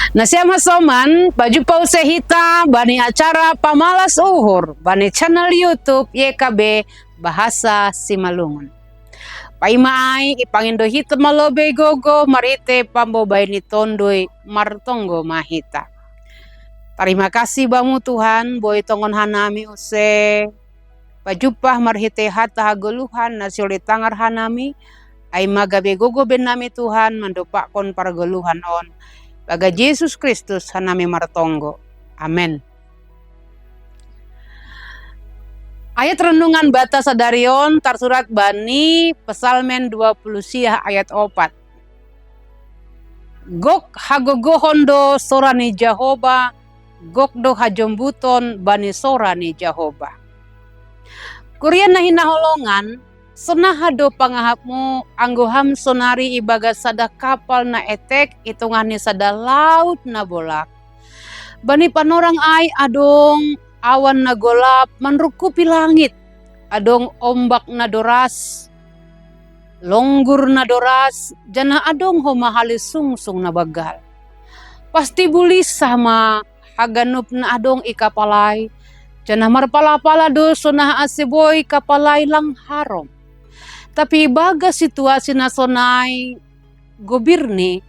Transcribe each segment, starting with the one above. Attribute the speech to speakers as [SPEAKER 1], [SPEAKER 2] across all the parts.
[SPEAKER 1] Nasiya masoman, baju pause hita, bani acara pamalas uhur, bani channel YouTube YKB Bahasa Simalungun. Paimaay, ipangindo hita malobe gogo, marite pambobay ni tondoy, martonggo mahita. Terima kasih bamu Tuhan, boy tongon hanami use, pajupah marhite hata hagoluhan, nasiulit tangar hanami, ay magabe gogo benami Tuhan, mandopakon paragoluhan on. Baga Yesus Kristus hanami martonggo. Amen. Ayat renungan bata sadarion tersurat bani Pesalmen 20 siah ayat 4. Gok hagogohondo sorani Jahoba, gok do hajombuton bani sorani Jahoba. Kurian na hinaholongan, sonahado pangahapmu anggoham sonari ibaga sada kapal na etek itungani sada laut na bolak. Bani panorang ay adong awan na golap manrukupi langit, adong ombak na doras, longgur na doras, jana adong homahali sungsung na bagal. Pasti bulis sama haganup na adong ikapalay, jana marpala-pala do sonah asiboy kapalay lang harom. Tapi baga situasi na sonay gobirni,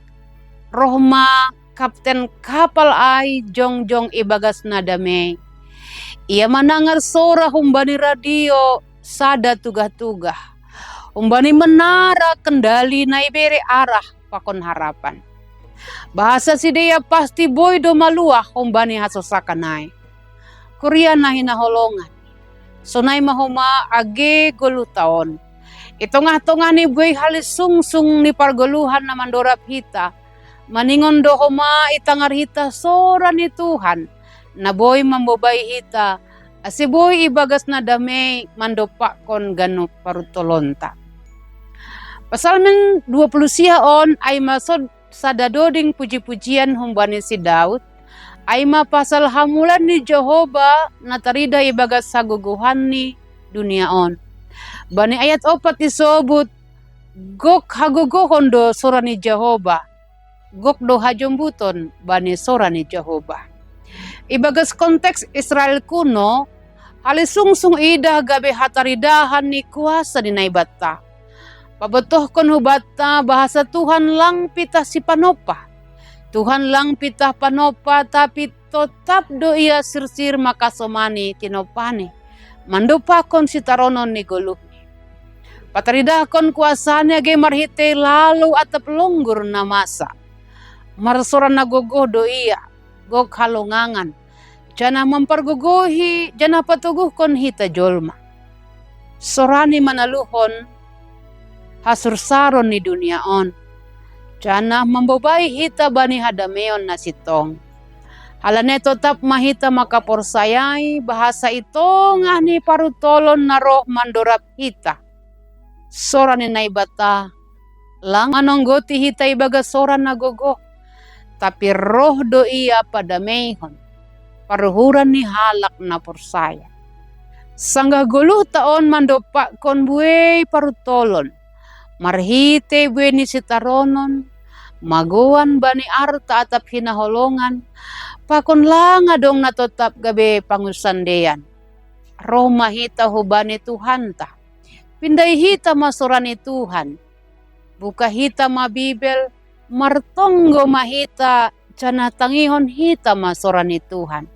[SPEAKER 1] rohma kapten kapal ay jong-jong ibagas na dame. Ia manangar sora humbani radio sada tugah-tugah. Humbani menara kendali na ibere arah pakon harapan. Bahasa sidea pasti boy do maluah humbani hasosakanay. Kurian na hinaholongan. Sonay mahoma age golu taon. Itongah-tongah ni boy halis sungsung ni pargoluhan na mandorap hita. Maningon do homa itangar hita sora ni Tuhan. Na boy mambobay hita, asiboy ibagas na damay mandopakon gano parutolonta. Pesalmen 20 siaon ay masod sadadoding puji-pujian humbani si Daud, ay mapasal hamulan ni Jehovah na tarida ibagas saguguhan ni duniaon. Bani ayat 4 isobut, gok haguguhon do sora ni Jehovah, gok do hajombuton bani sora ni Jehovah. Ibagas konteks Israel kuno, halisungsung idah gabe hataridahan ni kuasa ni naibata. Pabetoh kon hubata bahasa Tuhan lang pitah si panopa. Tuhan lang pitah panopa tapi tetap do ia sirsir makasomani tinopani. Mandopakon si taronon ni goluhni. Pataridahkon kuasanya ge marhite lalu atap longgur na masa. Marsoran nagogoh do ia. Gok halongangan, jana memperguguhi, jana patuguhkon hita jolma. Sorani manaluhon, hasur saron ni duniaon, jana membobai hita bani hadameon na sitong. Halane tetap mahita makaporsayai, bahasa itongah ni parutolon na roh mandorap hita. Sorani naibata, lang anonggoti hita ibaga soran nagogoh. Tapi roh do ia pada mehon, paruhuran ni halak na porsaya. Sanggah guluh taon mandopak kon buey parutolon, marhite buey ni sitaronon, magoan bani arta atap hinaholongan, pakon langa dong na tetap gabe pangusandean. Roh mahita hubani Tuhan ta, pindai hita masurani Tuhan, buka hita mabibel, martonggo mahita jana tangihon hita masorani Tuhan.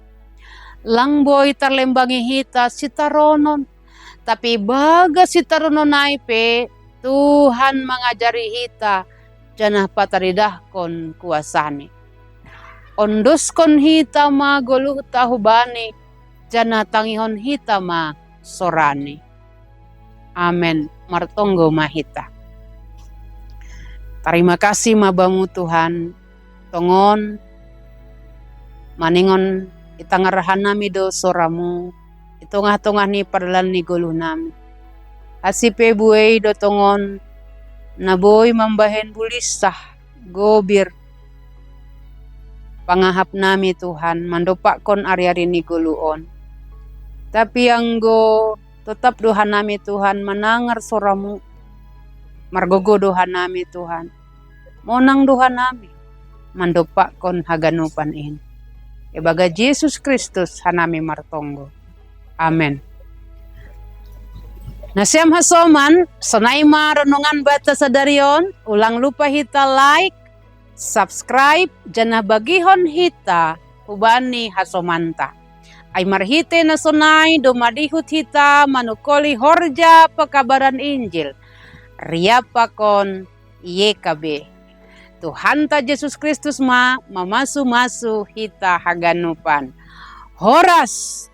[SPEAKER 1] Langboy tarlembangi hita sitaronon. Tapi baga sitaronon naipe Tuhan mengajari hita jana pataridahkon kuasani. Ondoskon hita ma goluh tahubani jana tangihon hita ma sorani. Amen. Martonggo mahita. Terima kasih mabamu Tuhan, tongon, maningon itangar nami do soramu, itongah-tongah ni parlan ni guluh nami. Asipe buey do tongon, naboy mambahen bulisah, gobir. Pangahap nami Tuhan, mandopakon ari-ari ni guluon. Tapi anggo tetap dohan nami Tuhan, manangar soramu, margogo dohan nami Tuhan. Monang dohan nami. mandopa kon haganupan in. Ibaga Jesus Kristus hanami martonggo. Amen. Nasyam hasoman, sonayma renungan bata sadarion, ulang lupa hita like, subscribe, janah bagihon hita, ubani hasomanta. Ay marhite na sonay, dumadihut hita, manukoli horja pakabaran Injil. Riyapakon yekabe. Tuhan ta Yesus Kristus mamasu-masu hita haganupan. Horas